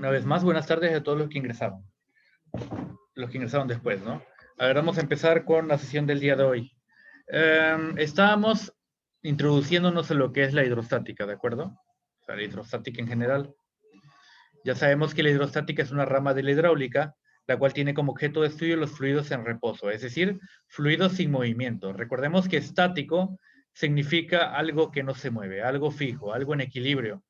Una vez más, buenas tardes a todos los que ingresaron después, ¿no? A ver, vamos a empezar con la sesión del día de hoy. Estábamos introduciéndonos en lo que es la hidrostática, ¿de acuerdo? O sea, la hidrostática en general. Ya sabemos que la hidrostática es una rama de la hidráulica, la cual tiene como objeto de estudio los fluidos en reposo, es decir, fluidos sin movimiento. Recordemos que estático significa algo que no se mueve, algo fijo, algo en equilibrio.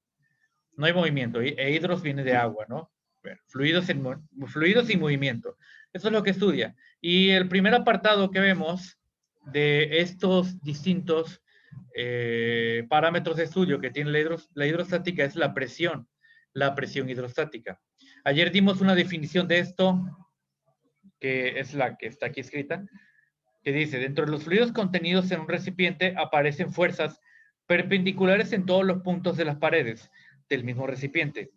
No hay movimiento, e hidros viene de agua, ¿no? Bueno, fluidos sin movimiento. Eso es lo que estudia. Y el primer apartado que vemos de estos distintos parámetros de estudio que tiene la hidrostática es la presión hidrostática. Ayer dimos una definición de esto, que es la que está aquí escrita, que dice, dentro de los fluidos contenidos en un recipiente aparecen fuerzas perpendiculares en todos los puntos de las paredes del mismo recipiente.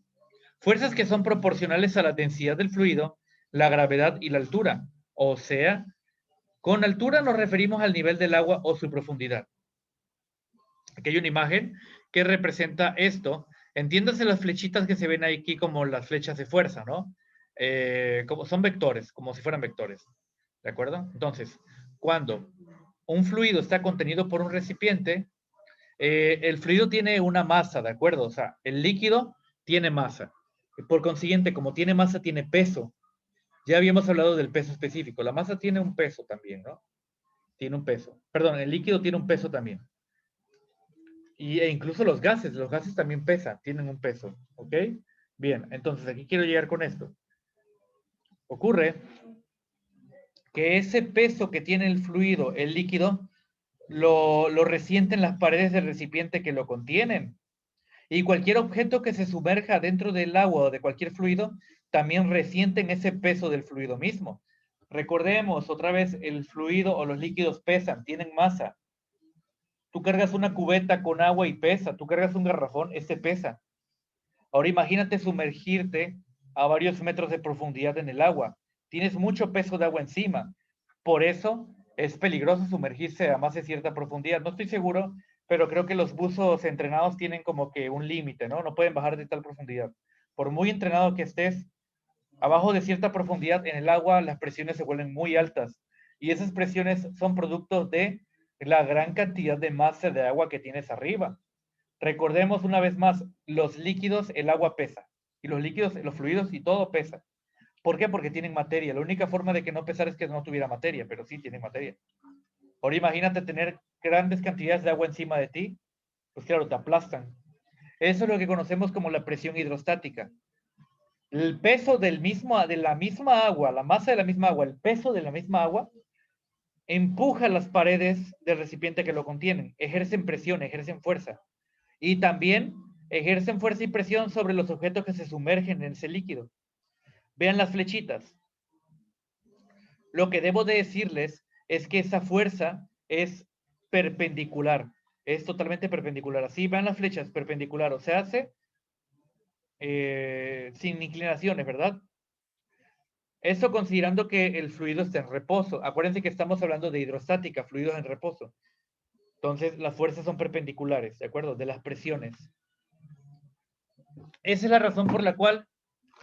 Fuerzas que son proporcionales a la densidad del fluido, la gravedad y la altura. O sea, con altura nos referimos al nivel del agua o su profundidad. Aquí hay una imagen que representa esto. Entiéndase las flechitas que se ven aquí como las flechas de fuerza, ¿no? Como son vectores, como si fueran vectores. ¿De acuerdo? Entonces, cuando un fluido está contenido por un recipiente, el fluido tiene una masa, ¿de acuerdo? O sea, el líquido tiene masa. Por consiguiente, como tiene masa, tiene peso. Ya habíamos hablado del peso específico. La masa tiene un peso también, ¿no? Tiene un peso. Perdón, el líquido tiene un peso también. E incluso los gases también pesan, tienen un peso, ¿ok? Bien, entonces aquí quiero llegar con esto. Ocurre que ese peso que tiene el fluido, el líquido, lo resienten las paredes del recipiente que lo contienen. Y cualquier objeto que se sumerja dentro del agua o de cualquier fluido, también resienten ese peso del fluido mismo. Recordemos, otra vez, el fluido o los líquidos pesan, tienen masa. Tú cargas una cubeta con agua y pesa, tú cargas un garrafón, este pesa. Ahora imagínate sumergirte a varios metros de profundidad en el agua. Tienes mucho peso de agua encima. Por eso es peligroso sumergirse a más de cierta profundidad. No estoy seguro, pero creo que los buzos entrenados tienen como que un límite, ¿no? No pueden bajar de tal profundidad. Por muy entrenado que estés, abajo de cierta profundidad en el agua, las presiones se vuelven muy altas. Y esas presiones son productos de la gran cantidad de masa de agua que tienes arriba. Recordemos una vez más, los líquidos, el agua pesa. Y los líquidos, los fluidos y todo pesa. ¿Por qué? Porque tienen materia. La única forma de que no pesara es que no tuviera materia, pero sí tienen materia. Ahora imagínate tener grandes cantidades de agua encima de ti, pues claro, te aplastan. Eso es lo que conocemos como la presión hidrostática. El peso de la misma agua, la masa de la misma agua, el peso de la misma agua, empuja las paredes del recipiente que lo contienen, ejercen presión, ejercen fuerza. Y también ejercen fuerza y presión sobre los objetos que se sumergen en ese líquido. Vean las flechitas. Lo que debo de decirles es que esa fuerza es perpendicular, es totalmente perpendicular. Así vean las flechas, perpendicular, o sea, hace sin inclinaciones, ¿verdad? Eso considerando que el fluido está en reposo. Acuérdense que estamos hablando de hidrostática, fluidos en reposo. Entonces, las fuerzas son perpendiculares, ¿de acuerdo? De las presiones. Esa es la razón por la cual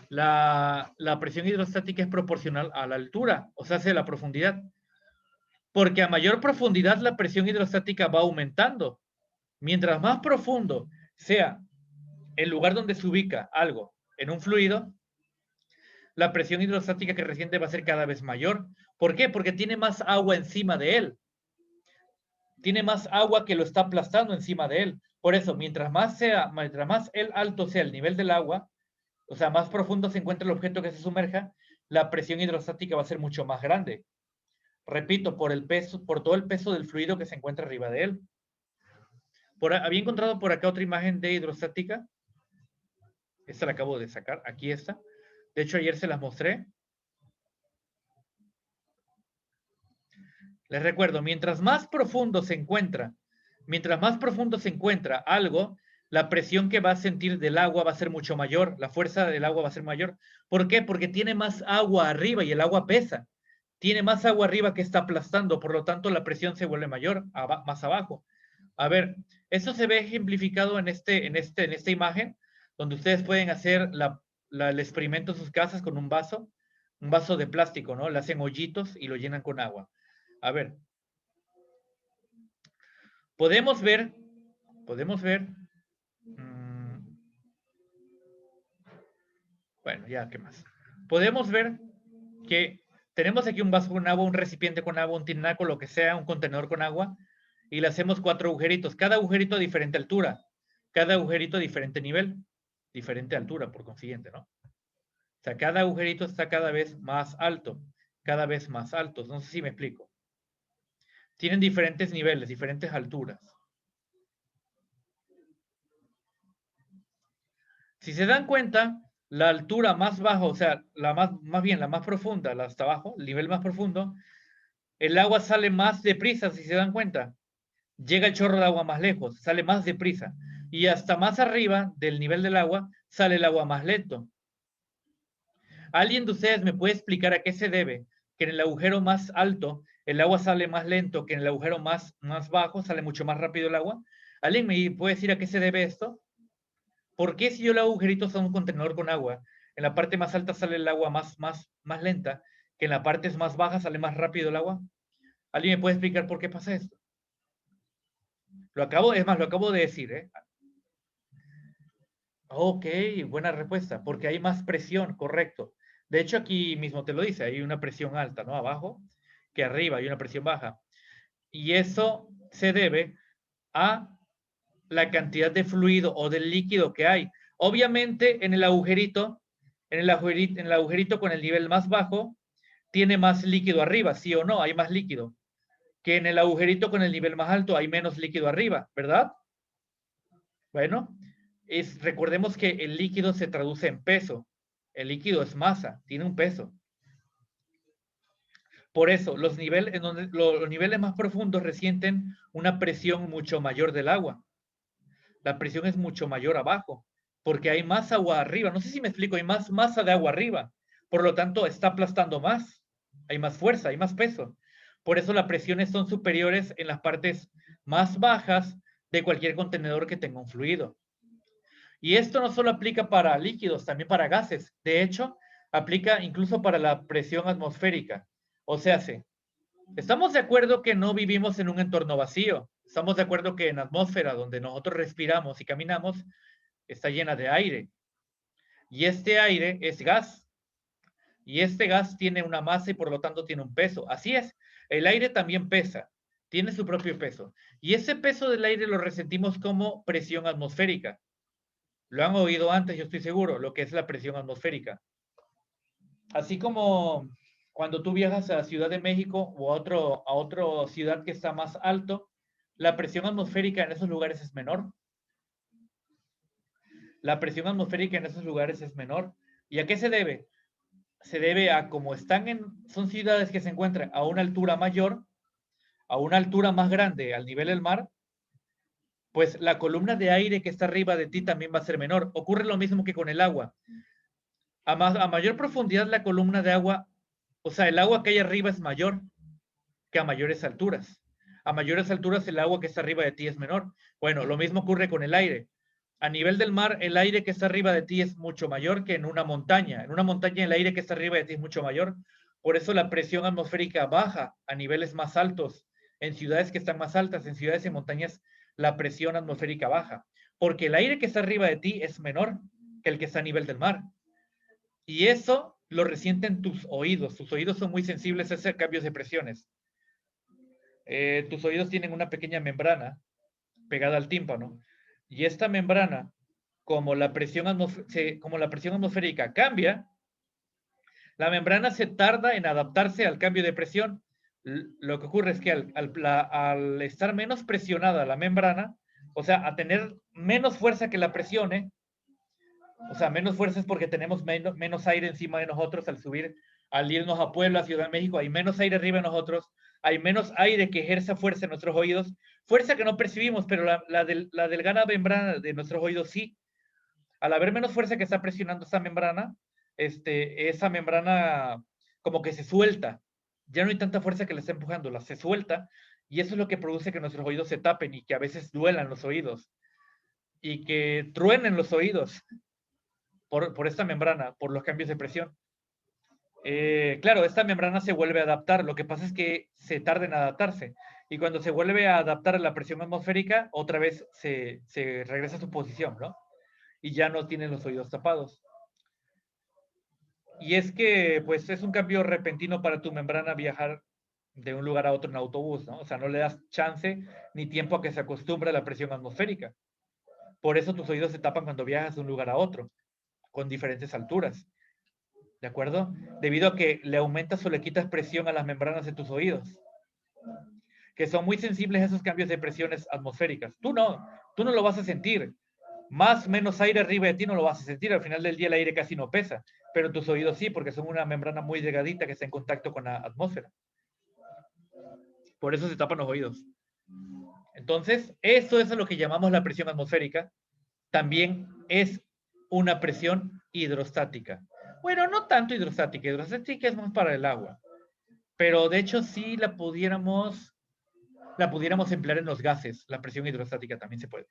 la presión hidrostática es proporcional a la altura, o sea, hacia la profundidad. Porque a mayor profundidad la presión hidrostática va aumentando. Mientras más profundo sea el lugar donde se ubica algo en un fluido, la presión hidrostática que resiente va a ser cada vez mayor. ¿Por qué? Porque tiene más agua encima de él. Tiene más agua que lo está aplastando encima de él. Por eso, mientras más alto sea el nivel del agua, o sea, más profundo se encuentra el objeto que se sumerja, la presión hidrostática va a ser mucho más grande. Repito, por todo el peso del fluido que se encuentra arriba de él. Había encontrado por acá otra imagen de hidrostática. Esta la acabo de sacar. Aquí está. De hecho, ayer se las mostré. Les recuerdo, mientras más profundo se encuentra algo, la presión que va a sentir del agua va a ser mucho mayor, la fuerza del agua va a ser mayor. ¿Por qué? Porque tiene más agua arriba y el agua pesa. Tiene más agua arriba que está aplastando, por lo tanto la presión se vuelve mayor, más abajo. A ver, esto se ve ejemplificado en esta imagen, donde ustedes pueden hacer el experimento en sus casas con un vaso de plástico, ¿no? Le hacen hoyitos y lo llenan con agua. A ver, podemos ver, bueno, ya, ¿qué más? Podemos ver que tenemos aquí un vaso con agua, un recipiente con agua, un tinaco, lo que sea, un contenedor con agua, y le hacemos 4 agujeritos, cada agujerito a diferente altura, cada agujerito a diferente nivel, diferente altura, por consiguiente, ¿no? O sea, cada agujerito está cada vez más alto, cada vez más altos. No sé si me explico. Tienen diferentes niveles, diferentes alturas. Si se dan cuenta, la altura más baja, o sea, más bien la más profunda, la hasta abajo, el nivel más profundo, el agua sale más deprisa, si se dan cuenta. Llega el chorro de agua más lejos, sale más deprisa. Y hasta más arriba del nivel del agua, sale el agua más lento. ¿Alguien de ustedes me puede explicar a qué se debe que en el agujero más alto el agua sale más lento que en el agujero más bajo sale mucho más rápido el agua? ¿Alguien me puede decir a qué se debe esto? ¿Por qué si yo le hago agujeritos a un contenedor con agua, en la parte más alta sale el agua más lenta, que en la parte más baja sale más rápido el agua? ¿Alguien me puede explicar por qué pasa esto? Lo acabo de decir, ¿eh? Ok, buena respuesta, porque hay más presión, correcto. De hecho, aquí mismo te lo dice, hay una presión alta, ¿no? Abajo, que arriba hay una presión baja. Y eso se debe a la cantidad de fluido o del líquido que hay. Obviamente, en el agujerito con el nivel más bajo, tiene más líquido arriba, ¿sí o no? Hay más líquido. Que en el agujerito con el nivel más alto hay menos líquido arriba, ¿verdad? Bueno, recordemos que el líquido se traduce en peso. El líquido es masa, tiene un peso. Por eso, los niveles más profundos resienten una presión mucho mayor del agua. La presión es mucho mayor abajo, porque hay más agua arriba. No sé si me explico, hay más masa de agua arriba. Por lo tanto, está aplastando más. Hay más fuerza, hay más peso. Por eso las presiones son superiores en las partes más bajas de cualquier contenedor que tenga un fluido. Y esto no solo aplica para líquidos, también para gases. De hecho, aplica incluso para la presión atmosférica. O sea, estamos de acuerdo que no vivimos en un entorno vacío. Estamos de acuerdo que en la atmósfera donde nosotros respiramos y caminamos está llena de aire. Y este aire es gas. Y este gas tiene una masa y por lo tanto tiene un peso. Así es, el aire también pesa, tiene su propio peso. Y ese peso del aire lo resentimos como presión atmosférica. Lo han oído antes, yo estoy seguro, lo que es la presión atmosférica. Así como cuando tú viajas a Ciudad de México o a otra ciudad que está más alto, la presión atmosférica en esos lugares es menor. La presión atmosférica en esos lugares es menor. ¿Y a qué se debe? Se debe a como son ciudades que se encuentran a una altura mayor, a una altura más grande al nivel del mar, pues la columna de aire que está arriba de ti también va a ser menor. Ocurre lo mismo que con el agua. A mayor profundidad la columna de agua, o sea, el agua que hay arriba es mayor que a mayores alturas. A mayores alturas el agua que está arriba de ti es menor. Bueno, lo mismo ocurre con el aire. A nivel del mar, el aire que está arriba de ti es mucho mayor que en una montaña. En una montaña el aire que está arriba de ti es mucho mayor. Por eso la presión atmosférica baja a niveles más altos. En ciudades que están más altas, en ciudades y montañas, la presión atmosférica baja. Porque el aire que está arriba de ti es menor que el que está a nivel del mar. Y eso lo resienten tus oídos. Tus oídos son muy sensibles a esos cambios de presiones. Tus oídos tienen una pequeña membrana pegada al tímpano. Y esta membrana, como la presión atmosférica cambia, la membrana se tarda en adaptarse al cambio de presión. Lo que ocurre es que al estar menos presionada la membrana, o sea, a tener menos fuerza que la presione, o sea, menos fuerza es porque tenemos menos aire encima de nosotros al irnos a Puebla, Ciudad de México, hay menos aire arriba de nosotros, hay menos aire que ejerza fuerza en nuestros oídos, fuerza que no percibimos, pero la delgada membrana de nuestros oídos sí. Al haber menos fuerza que está presionando esa membrana como que se suelta. Ya no hay tanta fuerza que la está empujando, se suelta, y eso es lo que produce que nuestros oídos se tapen y que a veces duelan los oídos y que truenen los oídos. por esta membrana, por los cambios de presión. Claro, esta membrana se vuelve a adaptar. Lo que pasa es que se tarda en adaptarse. Y cuando se vuelve a adaptar a la presión atmosférica, otra vez se regresa a su posición, ¿no? Y ya no tienen los oídos tapados. Y es que, pues, es un cambio repentino para tu membrana viajar de un lugar a otro en autobús, ¿no? O sea, no le das chance ni tiempo a que se acostumbre a la presión atmosférica. Por eso tus oídos se tapan cuando viajas de un lugar a otro, con diferentes alturas. ¿De acuerdo? Debido a que le aumentas o le quitas presión a las membranas de tus oídos, que son muy sensibles a esos cambios de presiones atmosféricas. Tú no lo vas a sentir. Más o menos aire arriba de ti no lo vas a sentir. Al final del día el aire casi no pesa, pero tus oídos sí, porque son una membrana muy delgadita que está en contacto con la atmósfera. Por eso se tapan los oídos. Entonces, eso es lo que llamamos la presión atmosférica. También es una presión hidrostática. Bueno, no tanto hidrostática. Hidrostática es más para el agua. Pero de hecho sí la pudiéramos emplear en los gases. La presión hidrostática también se puede.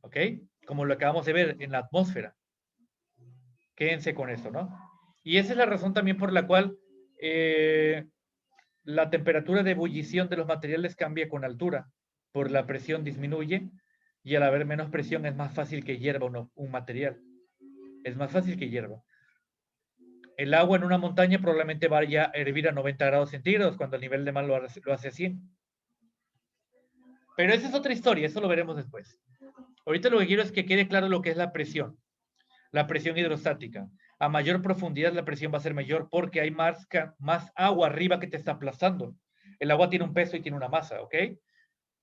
¿Ok? Como lo acabamos de ver en la atmósfera. Quédense con eso, ¿no? Y esa es la razón también por la cual la temperatura de ebullición de los materiales cambia con altura. Por la presión disminuye y al haber menos presión es más fácil que hierva un material. Es más fácil que hierva. El agua en una montaña probablemente vaya a hervir a 90 grados centígrados cuando el nivel de mar lo hace a 100. Pero esa es otra historia, eso lo veremos después. Ahorita lo que quiero es que quede claro lo que es la presión hidrostática. A mayor profundidad la presión va a ser mayor porque hay más agua arriba que te está aplastando. El agua tiene un peso y tiene una masa, ¿ok?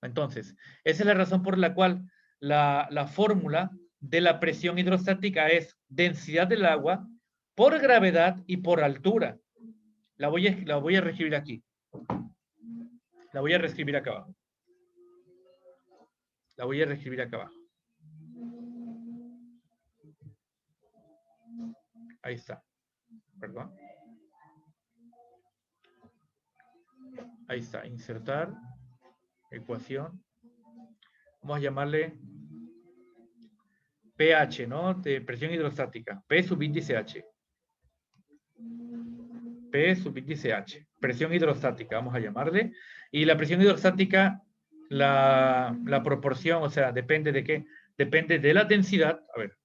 Entonces, esa es la razón por la cual la fórmula de la presión hidrostática es densidad del agua por gravedad y por altura. La voy a reescribir aquí. La voy a reescribir acá abajo. La voy a reescribir acá abajo. Ahí está. Perdón. Ahí está. Insertar. Ecuación. Vamos a llamarle pH, ¿no? De presión hidrostática. P subíndice H. P subíndice H. Presión hidrostática, vamos a llamarle. Y la presión hidrostática, la proporción, o sea, depende de qué. Depende de la densidad. A ver.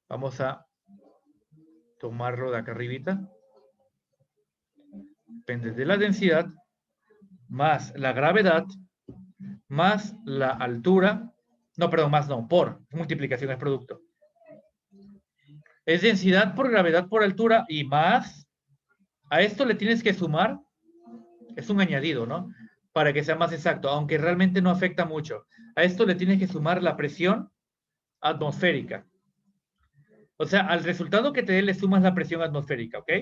Vamos a tomarlo de acá arribita. Depende de la densidad, más la gravedad, más la altura. No, perdón, más no, por multiplicación es producto. Es densidad por gravedad por altura y más. A esto le tienes que sumar, es un añadido, ¿no? Para que sea más exacto, aunque realmente no afecta mucho. A esto le tienes que sumar la presión atmosférica. O sea, al resultado que te dé le sumas la presión atmosférica, ¿ok?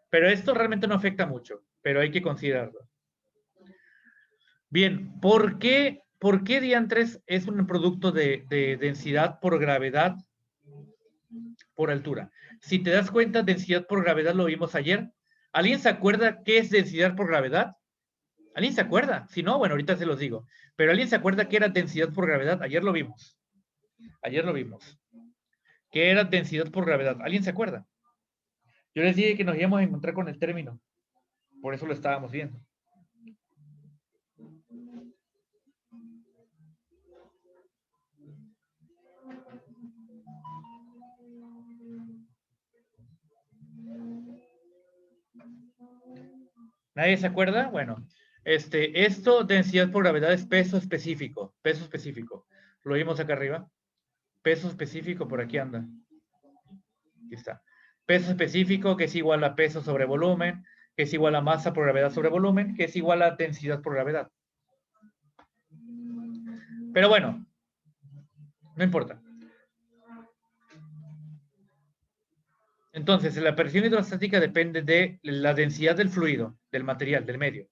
Pero esto realmente no afecta mucho, pero hay que considerarlo. Bien, ¿por qué diantres es un producto de densidad por gravedad por altura? Si te das cuenta, densidad por gravedad lo vimos ayer. ¿Alguien se acuerda qué es densidad por gravedad? ¿Alguien se acuerda? Si no, bueno, ahorita se los digo. Pero ¿alguien se acuerda qué era densidad por gravedad? Ayer lo vimos. Ayer lo vimos. ¿Qué era densidad por gravedad? ¿Alguien se acuerda? Yo les dije que nos íbamos a encontrar con el término. Por eso lo estábamos viendo. ¿Nadie se acuerda? Bueno, esto, densidad por gravedad es peso específico. Peso específico. Lo vimos acá arriba. Peso específico, por aquí anda. Aquí está. Peso específico, que es igual a peso sobre volumen, que es igual a masa por gravedad sobre volumen, que es igual a densidad por gravedad. Pero bueno, no importa. Entonces, la presión hidrostática depende de la densidad del fluido, del material, del medio.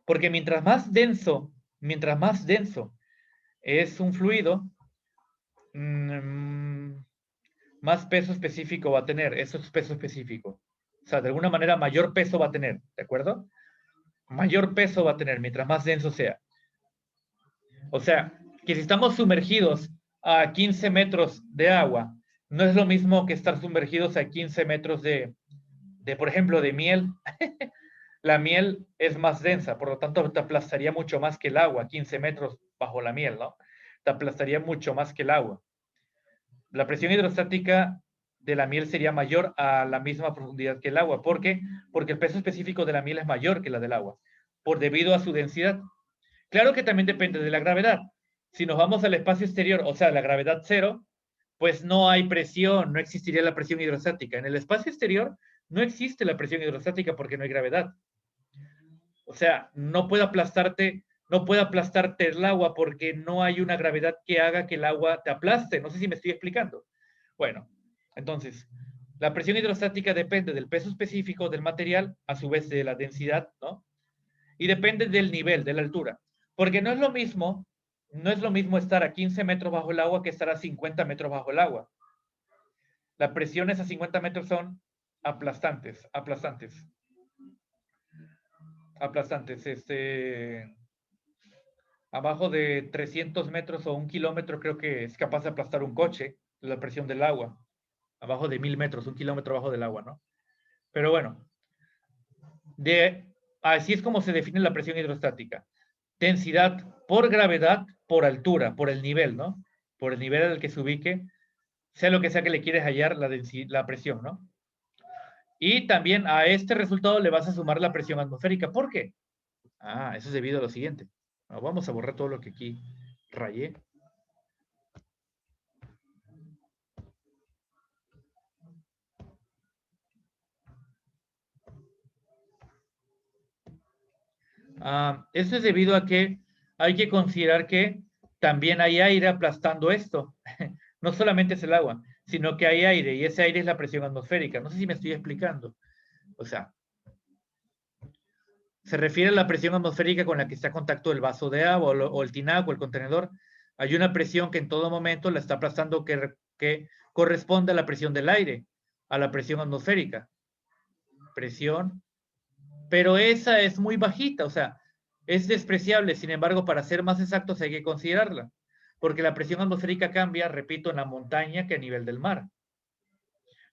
Porque mientras más denso es un fluido, más peso específico va a tener. Eso es peso específico. O sea, de alguna manera mayor peso va a tener, ¿de acuerdo? Mayor peso va a tener mientras más denso sea. O sea, que si estamos sumergidos a 15 metros de agua, no es lo mismo que estar sumergidos a 15 metros por ejemplo, de miel. La miel es más densa, por lo tanto te aplastaría mucho más que el agua, 15 metros bajo la miel, ¿no? Te aplastaría mucho más que el agua. La presión hidrostática de la miel sería mayor a la misma profundidad que el agua. ¿Por qué? Porque el peso específico de la miel es mayor que la del agua, debido a su densidad. Claro que también depende de la gravedad. Si nos vamos al espacio exterior, o sea, la gravedad cero, pues no hay presión, no existiría la presión hidrostática. En el espacio exterior no existe la presión hidrostática porque no hay gravedad. O sea, no puede aplastarte el agua porque no hay una gravedad que haga que el agua te aplaste. No sé si me estoy explicando. Bueno, entonces, la presión hidrostática depende del peso específico del material, a su vez de la densidad, ¿no? Y depende del nivel, de la altura. Porque no es lo mismo estar a 15 metros bajo el agua que estar a 50 metros bajo el agua. Las presiones a 50 metros son aplastantes. Abajo de 300 metros o 1 kilómetro creo que es capaz de aplastar un coche, la presión del agua. Abajo de 1000 metros, 1 kilómetro bajo del agua, ¿no? Pero bueno, así es como se define la presión hidrostática. Densidad por gravedad, por altura, por el nivel, ¿no? Por el nivel al que se ubique, sea lo que sea que le quieres hallar la presión, ¿no? Y también a este resultado le vas a sumar la presión atmosférica. ¿Por qué? Eso es debido a lo siguiente. Vamos a borrar todo lo que aquí rayé. Esto es debido a que hay que considerar que también hay aire aplastando esto. No solamente es el agua, sino que hay aire y ese aire es la presión atmosférica. No sé si me estoy explicando. O sea, se refiere a la presión atmosférica con la que está en contacto el vaso de agua o el tinaco, el contenedor. Hay una presión que en todo momento la está aplastando que corresponde a la presión del aire, a la presión atmosférica. Presión, pero esa es muy bajita, o sea, es despreciable. Sin embargo, para ser más exactos hay que considerarla, porque la presión atmosférica cambia, repito, en la montaña que a nivel del mar.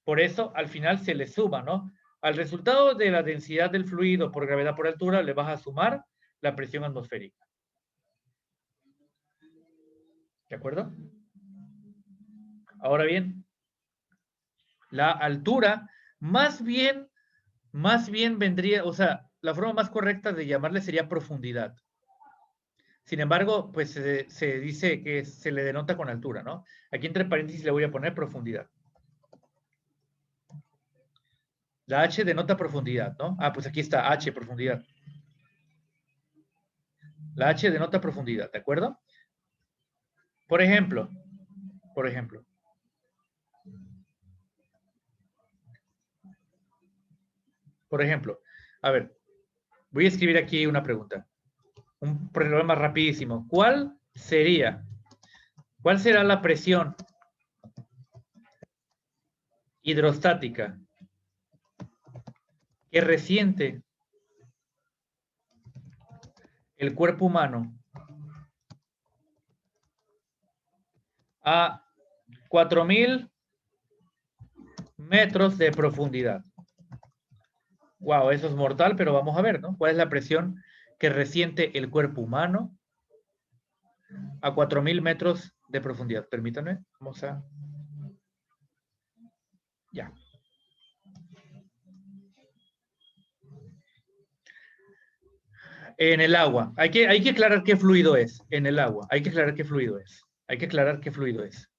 Por eso, al final se le suma, ¿no? Al resultado de la densidad del fluido por gravedad por altura, le vas a sumar la presión atmosférica. ¿De acuerdo? Ahora bien, la altura, más bien vendría, o sea, la forma más correcta de llamarle sería profundidad. Sin embargo, pues se dice que se le denota con altura, ¿no? Aquí entre paréntesis le voy a poner profundidad. La H denota profundidad, ¿no? Pues aquí está H, profundidad. La H denota profundidad, ¿de acuerdo? Por ejemplo, a ver, voy a escribir aquí una pregunta. Un problema rapidísimo. ¿Cuál será la presión hidrostática que resiente el cuerpo humano a 4000 metros de profundidad? Wow, eso es mortal, pero vamos a ver, ¿no? ¿Cuál es la presión que resiente el cuerpo humano a 4000 metros de profundidad? Permítanme, vamos a... Ya. En el agua. Hay que aclarar qué fluido es. En el agua. Hay que aclarar qué fluido es. Hay que aclarar qué fluido es.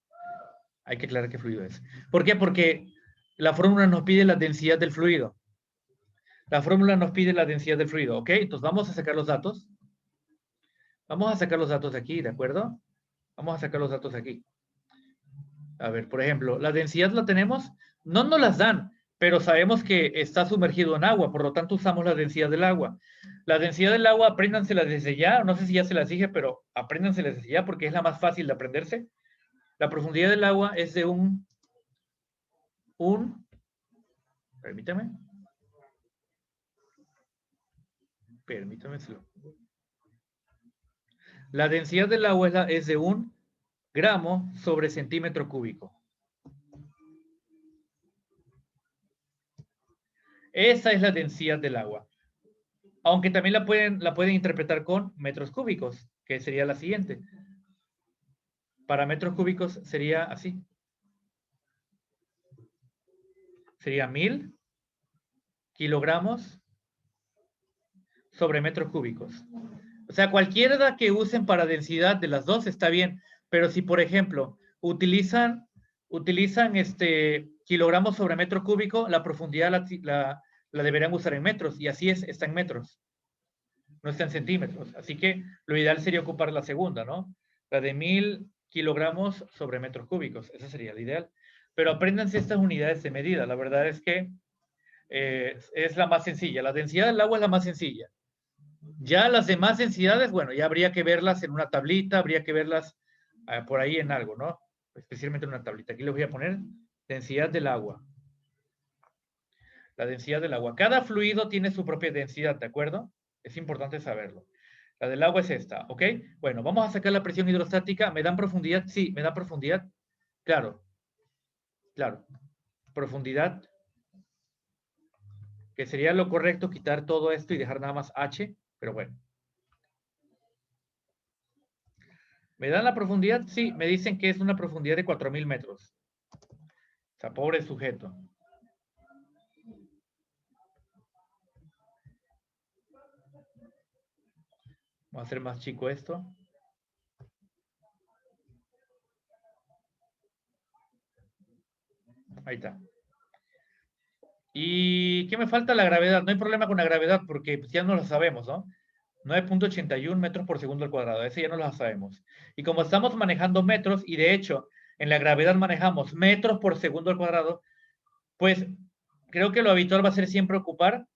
Hay que aclarar qué fluido es. ¿Por qué? Porque la fórmula nos pide la densidad del fluido. La fórmula nos pide la densidad del fluido, ¿ok? Entonces vamos a sacar los datos. Vamos a sacar los datos de aquí, ¿de acuerdo? Vamos a sacar los datos de aquí. A ver, por ejemplo, la densidad la tenemos, no nos las dan, pero sabemos que está sumergido en agua, por lo tanto usamos la densidad del agua. La densidad del agua, apréndansela desde ya, no sé si ya se las dije, pero apréndansela desde ya porque es la más fácil de aprenderse. La profundidad del agua es de permítame, la densidad del agua es de un gramo sobre centímetro cúbico. Esa es la densidad del agua. Aunque también la pueden interpretar con metros cúbicos, que sería la siguiente. Para metros cúbicos sería así. Sería 1000 kilogramos sobre metros cúbicos. O sea, cualquiera que usen para densidad de las dos está bien, pero si, por ejemplo, utilizan kilogramos sobre metro cúbico, la profundidad la deberían usar en metros, y así está en metros, no está en centímetros. Así que lo ideal sería ocupar la segunda, ¿no? La de 1000 kilogramos sobre metros cúbicos, esa sería la ideal. Pero apréndanse estas unidades de medida, la verdad es que es la más sencilla, la densidad del agua es la más sencilla. Ya las demás densidades, bueno, ya habría que verlas en una tablita, habría que verlas por ahí en algo, ¿no? Especialmente en una tablita. Aquí les voy a poner densidad del agua. La densidad del agua. Cada fluido tiene su propia densidad, ¿de acuerdo? Es importante saberlo. La del agua es esta, ¿ok? Bueno, vamos a sacar la presión hidrostática. ¿Me dan profundidad? Sí, ¿me da profundidad? Claro. Claro. Profundidad. Que sería lo correcto quitar todo esto y dejar nada más H, pero bueno. ¿Me dan la profundidad? Sí, me dicen que es una profundidad de 4000 metros. O sea, pobre sujeto. Vamos a hacer más chico esto. Ahí está. ¿Y qué me falta? La gravedad. No hay problema con la gravedad porque pues, ya no lo sabemos, ¿no? 9.81 metros por segundo al cuadrado. Ese ya no lo sabemos. Y como estamos manejando metros, y de hecho en la gravedad manejamos metros por segundo al cuadrado, pues creo que lo habitual va a ser siempre ocupar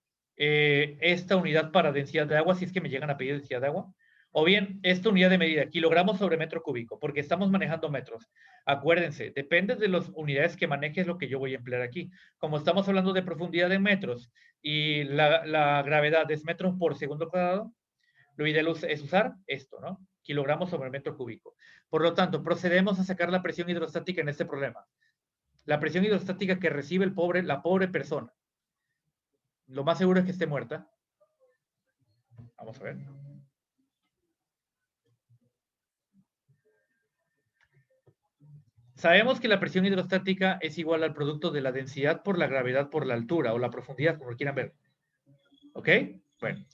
esta unidad para densidad de agua, si es que me llegan a pedir densidad de agua, o bien esta unidad de medida, kilogramos sobre metro cúbico, porque estamos manejando metros. Acuérdense, depende de las unidades que manejes lo que yo voy a emplear aquí. Como estamos hablando de profundidad en metros y la gravedad es metros por segundo cuadrado, lo ideal es usar esto, ¿no? Kilogramos sobre metro cúbico. Por lo tanto, procedemos a sacar la presión hidrostática en este problema. La presión hidrostática que recibe la pobre persona. Lo más seguro es que esté muerta. Vamos a ver. Sabemos que la presión hidrostática es igual al producto de la densidad por la gravedad por la altura o la profundidad, como lo quieran ver. ¿Ok? Bueno,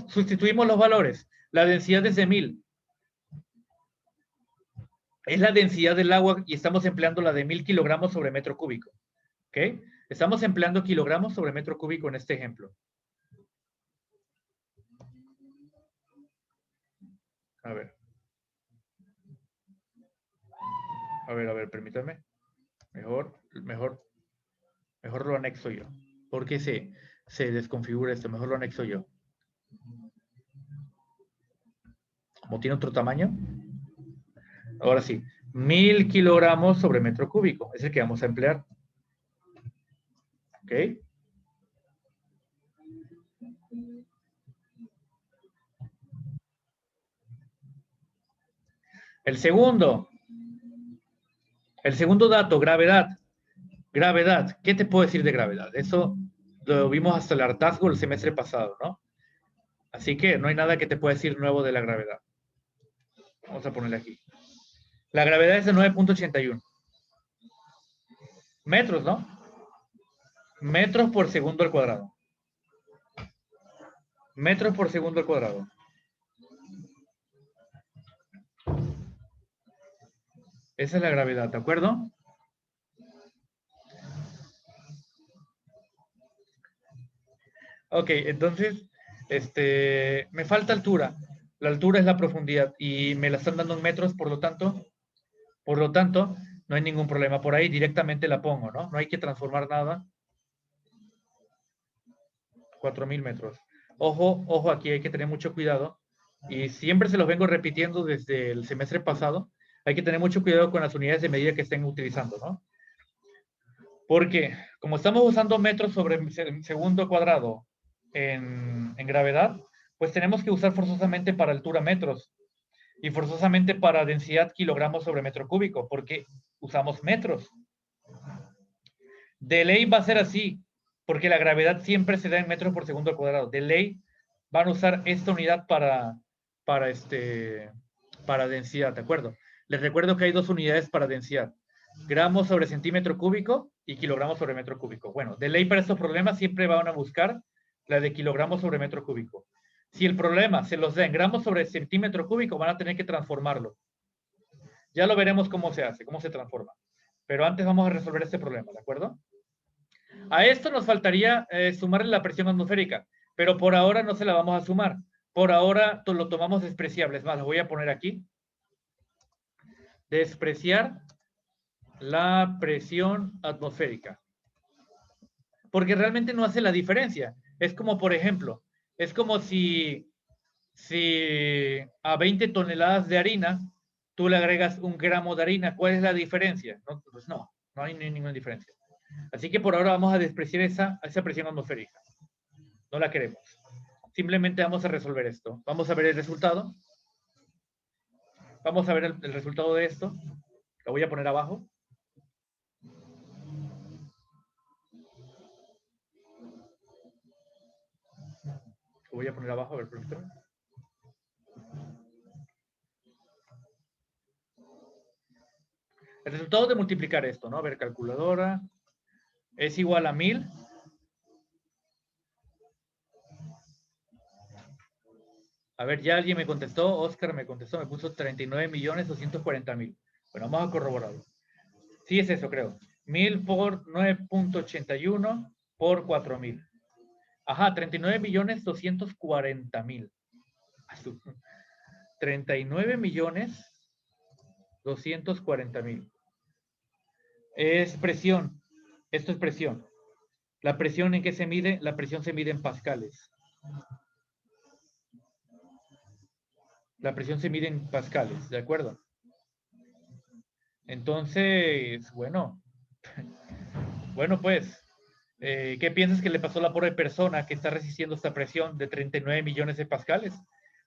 sustituimos los valores. La densidad es de 1000. Es la densidad del agua y estamos empleando la de 1000 kilogramos sobre metro cúbico. ¿Ok? Estamos empleando kilogramos sobre metro cúbico en este ejemplo. A ver. A ver, permítanme. Mejor lo anexo yo. ¿Por qué se desconfigura esto? Mejor lo anexo yo. Como tiene otro tamaño. Ahora sí. 1000 kilogramos sobre metro cúbico. Es el que vamos a emplear. ¿Ok? El segundo dato, gravedad. Gravedad. ¿Qué te puedo decir de gravedad? Eso lo vimos hasta el hartazgo el semestre pasado, ¿no? Así que no hay nada que te pueda decir nuevo de la gravedad. Vamos a ponerle aquí. La gravedad es de 9.81 metros, ¿no? Metros por segundo al cuadrado. Metros por segundo al cuadrado. Esa es la gravedad, ¿de acuerdo? Ok, entonces, me falta altura. La altura es la profundidad y me la están dando en metros, por lo tanto, no hay ningún problema. Por ahí directamente la pongo, ¿no? No hay que transformar nada. 4000 metros. Ojo, aquí hay que tener mucho cuidado. Y siempre se los vengo repitiendo desde el semestre pasado. Hay que tener mucho cuidado con las unidades de medida que estén utilizando, ¿no? Porque como estamos usando metros sobre segundo cuadrado en gravedad, pues tenemos que usar forzosamente para altura metros. Y forzosamente para densidad kilogramos sobre metro cúbico, porque usamos metros. De ley va a ser así, porque la gravedad siempre se da en metros por segundo al cuadrado. De ley van a usar esta unidad para densidad, ¿de acuerdo? Les recuerdo que hay dos unidades para densidad. Gramos sobre centímetro cúbico y kilogramos sobre metro cúbico. Bueno, de ley para estos problemas siempre van a buscar la de kilogramos sobre metro cúbico. Si el problema se los da en gramos sobre centímetro cúbico, van a tener que transformarlo. Ya lo veremos cómo se hace, cómo se transforma. Pero antes vamos a resolver este problema, ¿de acuerdo? A esto nos faltaría sumarle la presión atmosférica, pero por ahora no se la vamos a sumar. Por ahora lo tomamos despreciable. Es más, lo voy a poner aquí. Despreciar la presión atmosférica. Porque realmente no hace la diferencia. Es como, por ejemplo, es como si a 20 toneladas de harina tú le agregas 1 gramo de harina. ¿Cuál es la diferencia? No, pues no hay ninguna diferencia. Así que por ahora vamos a despreciar esa presión atmosférica. No la queremos. Simplemente vamos a resolver esto. Vamos a ver el resultado. Vamos a ver el resultado de esto. Lo voy a poner abajo. Lo voy a poner abajo, a ver, permítame. El resultado de multiplicar esto, ¿no? A ver, calculadora. Es igual a 1000. A ver, ya alguien me contestó. Oscar me contestó. Me puso 39.240.000. Bueno, vamos a corroborarlo. Sí es eso, creo. 1000 por 9.81 por 4000. Ajá, 39.240.000. 39.240.000. Es presión. Esto es presión. ¿La presión en qué se mide? La presión se mide en pascales. La presión se mide en pascales, ¿de acuerdo? Entonces, bueno, pues, ¿qué piensas que le pasó a la pobre persona que está resistiendo esta presión de 39 millones de pascales?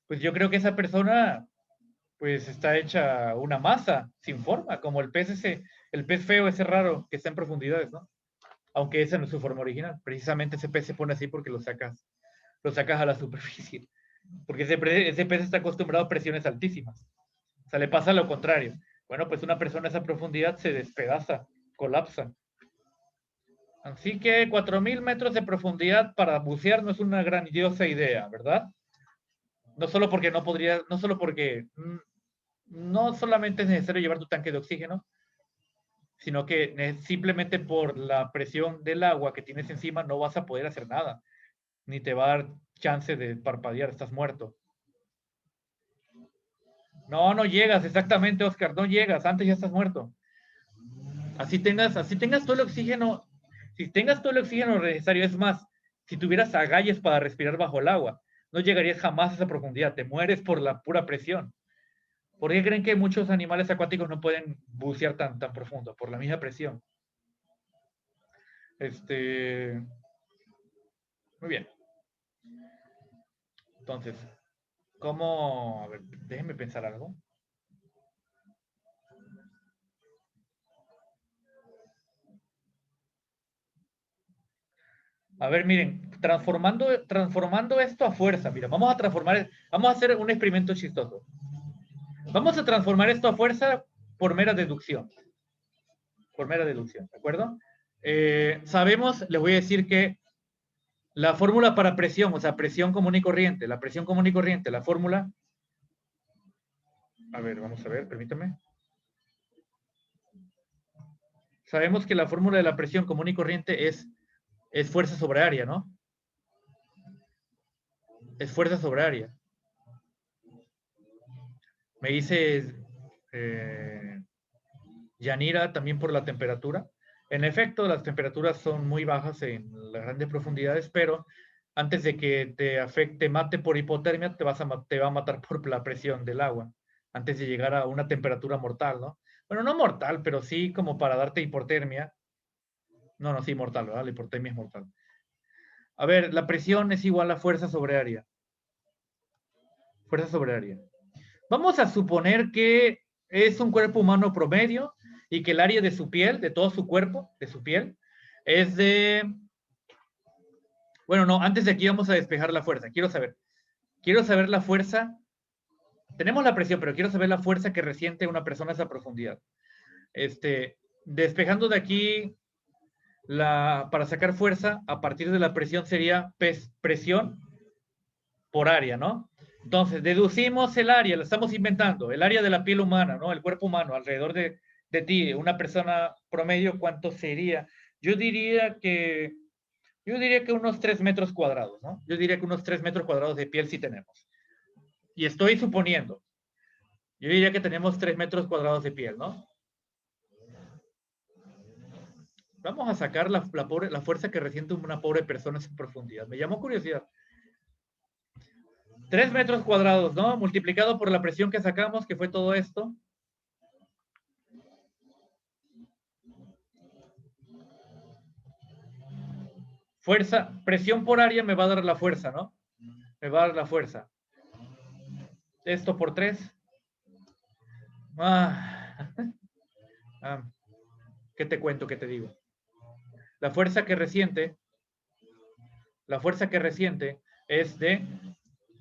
Pues yo creo que esa persona, pues, está hecha una masa sin forma, como el pez feo, ese raro que está en profundidades, ¿no? Aunque esa no es su forma original. Precisamente ese pez se pone así porque lo sacas a la superficie. Porque ese pez está acostumbrado a presiones altísimas. O sea, le pasa lo contrario. Bueno, pues una persona a esa profundidad se despedaza, colapsa. Así que 4000 metros de profundidad para bucear no es una grandiosa idea, ¿verdad? No solo porque no solamente es necesario llevar tu tanque de oxígeno, sino que simplemente por la presión del agua que tienes encima no vas a poder hacer nada, ni te va a dar chance de parpadear, estás muerto. No llegas, exactamente, Oscar, no llegas, antes ya estás muerto. Así tengas todo el oxígeno, si tengas todo el oxígeno necesario, es más, si tuvieras agallas para respirar bajo el agua, no llegarías jamás a esa profundidad, te mueres por la pura presión. ¿Por qué creen que muchos animales acuáticos no pueden bucear tan profundo? Por la misma presión. Muy bien. Entonces, ¿cómo? A ver, déjenme pensar algo. A ver, miren, transformando esto a fuerza, mira, vamos a hacer un experimento chistoso. Vamos a transformar esto a fuerza por mera deducción. Por mera deducción, ¿de acuerdo? Sabemos, les voy a decir que la fórmula para presión, o sea, presión común y corriente, la fórmula. A ver, vamos a ver, permítame. Sabemos que la fórmula de la presión común y corriente es fuerza sobre área, ¿no? Es fuerza sobre área. Me dice Yanira también por la temperatura. En efecto, las temperaturas son muy bajas en las grandes profundidades, pero antes de que te mate por hipotermia, te va a matar por la presión del agua, antes de llegar a una temperatura mortal, ¿no? Bueno, no mortal, pero sí como para darte hipotermia. No, sí, mortal, ¿verdad? La hipotermia es mortal. A ver, la presión es igual a fuerza sobre área. Fuerza sobre área. Vamos a suponer que es un cuerpo humano promedio y que el área de su piel, de todo su cuerpo, de su piel, es de... Bueno, no, antes de aquí vamos a despejar la fuerza. Quiero saber la fuerza. Tenemos la presión, pero quiero saber la fuerza que resiente una persona a esa profundidad. Despejando de aquí, para sacar fuerza, a partir de la presión sería presión por área, ¿no? Entonces, deducimos el área, lo estamos inventando, el área de la piel humana, ¿no? El cuerpo humano, alrededor de ti, una persona promedio, ¿cuánto sería? Yo diría que unos 3 metros cuadrados, ¿no? Yo diría que unos 3 metros cuadrados de piel sí tenemos. Y estoy suponiendo. Yo diría que tenemos 3 metros cuadrados de piel, ¿no? Vamos a sacar la fuerza que resiente una pobre persona en su profundidad. Me llamó curiosidad. 3 metros cuadrados, ¿no? Multiplicado por la presión que sacamos, que fue todo esto. Fuerza, presión por área me va a dar la fuerza, ¿no? Me va a dar la fuerza. Esto por 3. ¿Qué te cuento? ¿Qué te digo? La fuerza que resiente es de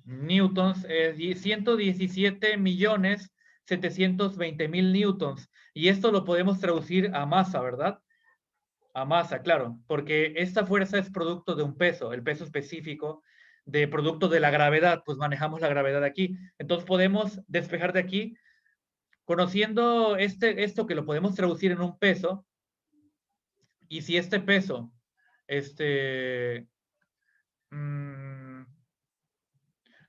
newtons, 117.720.000 newtons. Y esto lo podemos traducir a masa, ¿verdad? A masa, claro, porque esta fuerza es producto de un peso, el peso específico de producto de la gravedad, pues manejamos la gravedad aquí. Entonces podemos despejar de aquí, conociendo esto que lo podemos traducir en un peso, y si este peso, este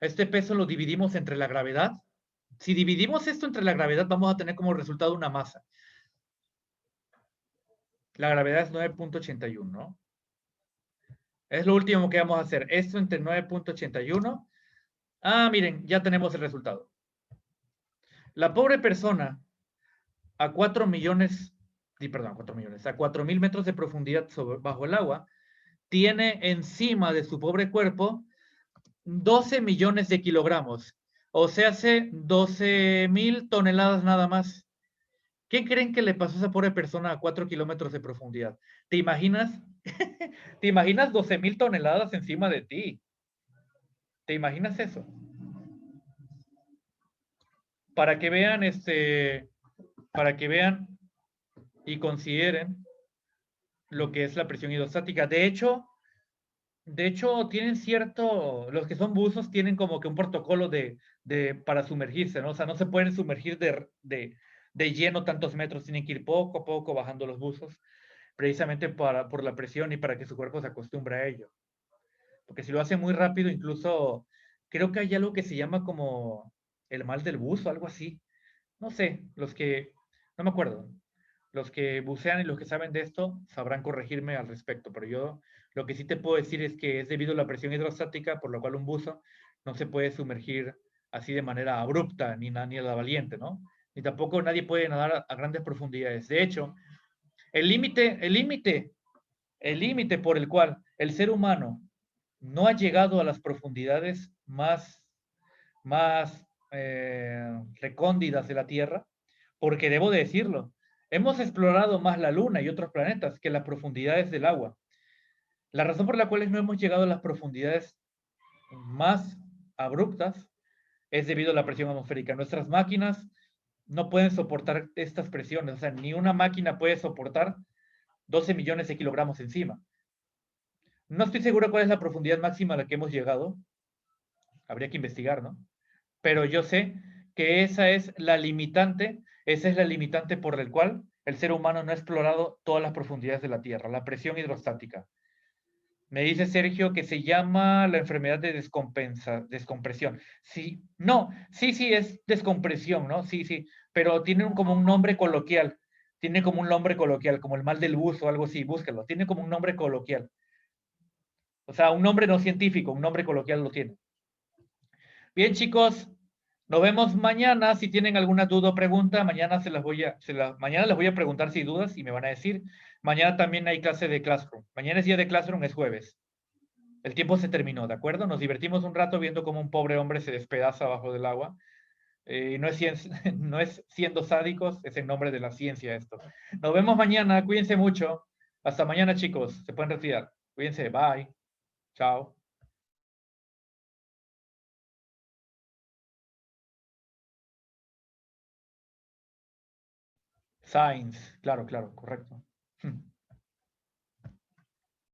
peso lo dividimos entre la gravedad, si dividimos esto entre la gravedad, vamos a tener como resultado una masa. La gravedad es 9.81, ¿no? Es lo último que vamos a hacer. Esto entre 9.81. Miren, ya tenemos el resultado. La pobre persona a 4 millones, perdón, 4 millones, a 4.000 metros de profundidad bajo el agua, tiene encima de su pobre cuerpo 12 millones de kilogramos. O sea, hace 12.000 toneladas nada más. ¿Qué creen que le pasó a esa pobre persona a 4 kilómetros de profundidad? ¿Te imaginas? ¿Te imaginas 12.000 toneladas encima de ti? ¿Te imaginas eso? Para que vean, para que vean y consideren lo que es la presión hidrostática. De hecho, tienen los que son buzos tienen como que un protocolo para sumergirse, ¿no? O sea, no se pueden sumergir de lleno tantos metros, tienen que ir poco a poco bajando los buzos, precisamente por la presión y para que su cuerpo se acostumbre a ello. Porque si lo hace muy rápido, incluso creo que hay algo que se llama como el mal del buzo, algo así. No sé, no me acuerdo. Los que bucean y los que saben de esto sabrán corregirme al respecto, pero yo lo que sí te puedo decir es que es debido a la presión hidrostática, por lo cual un buzo no se puede sumergir así de manera abrupta, ni a la valiente, ¿no? Ni tampoco nadie puede nadar a grandes profundidades. De hecho, el límite por el cual el ser humano no ha llegado a las profundidades más recóndidas de la Tierra, porque debo de decirlo, hemos explorado más la Luna y otros planetas que las profundidades del agua. La razón por la cual no hemos llegado a las profundidades más abruptas es debido a la presión atmosférica. Nuestras máquinas no pueden soportar estas presiones, o sea, ni una máquina puede soportar 12 millones de kilogramos encima. No estoy seguro cuál es la profundidad máxima a la que hemos llegado. Habría que investigar, ¿no? Pero yo sé que esa es la limitante por la cual el ser humano no ha explorado todas las profundidades de la Tierra, la presión hidrostática. Me dice Sergio que se llama la enfermedad de descompresión. Sí, no, sí, es descompresión, ¿no? Sí, pero tiene como un nombre coloquial. Tiene como un nombre coloquial, como el mal del buzo o algo así, búscalo. Tiene como un nombre coloquial. O sea, un nombre no científico, un nombre coloquial lo tiene. Bien, chicos, nos vemos mañana. Si tienen alguna duda o pregunta, mañana mañana les voy a preguntar si hay dudas y me van a decir. Mañana también hay clase de Classroom. Mañana es día de Classroom, es jueves. El tiempo se terminó, ¿de acuerdo? Nos divertimos un rato viendo cómo un pobre hombre se despedaza bajo del agua. No es, no es siendo sádicos, es en nombre de la ciencia esto. Nos vemos mañana, cuídense mucho. Hasta mañana, chicos. Se pueden retirar. Cuídense, bye. Chao. Science, claro, claro, correcto.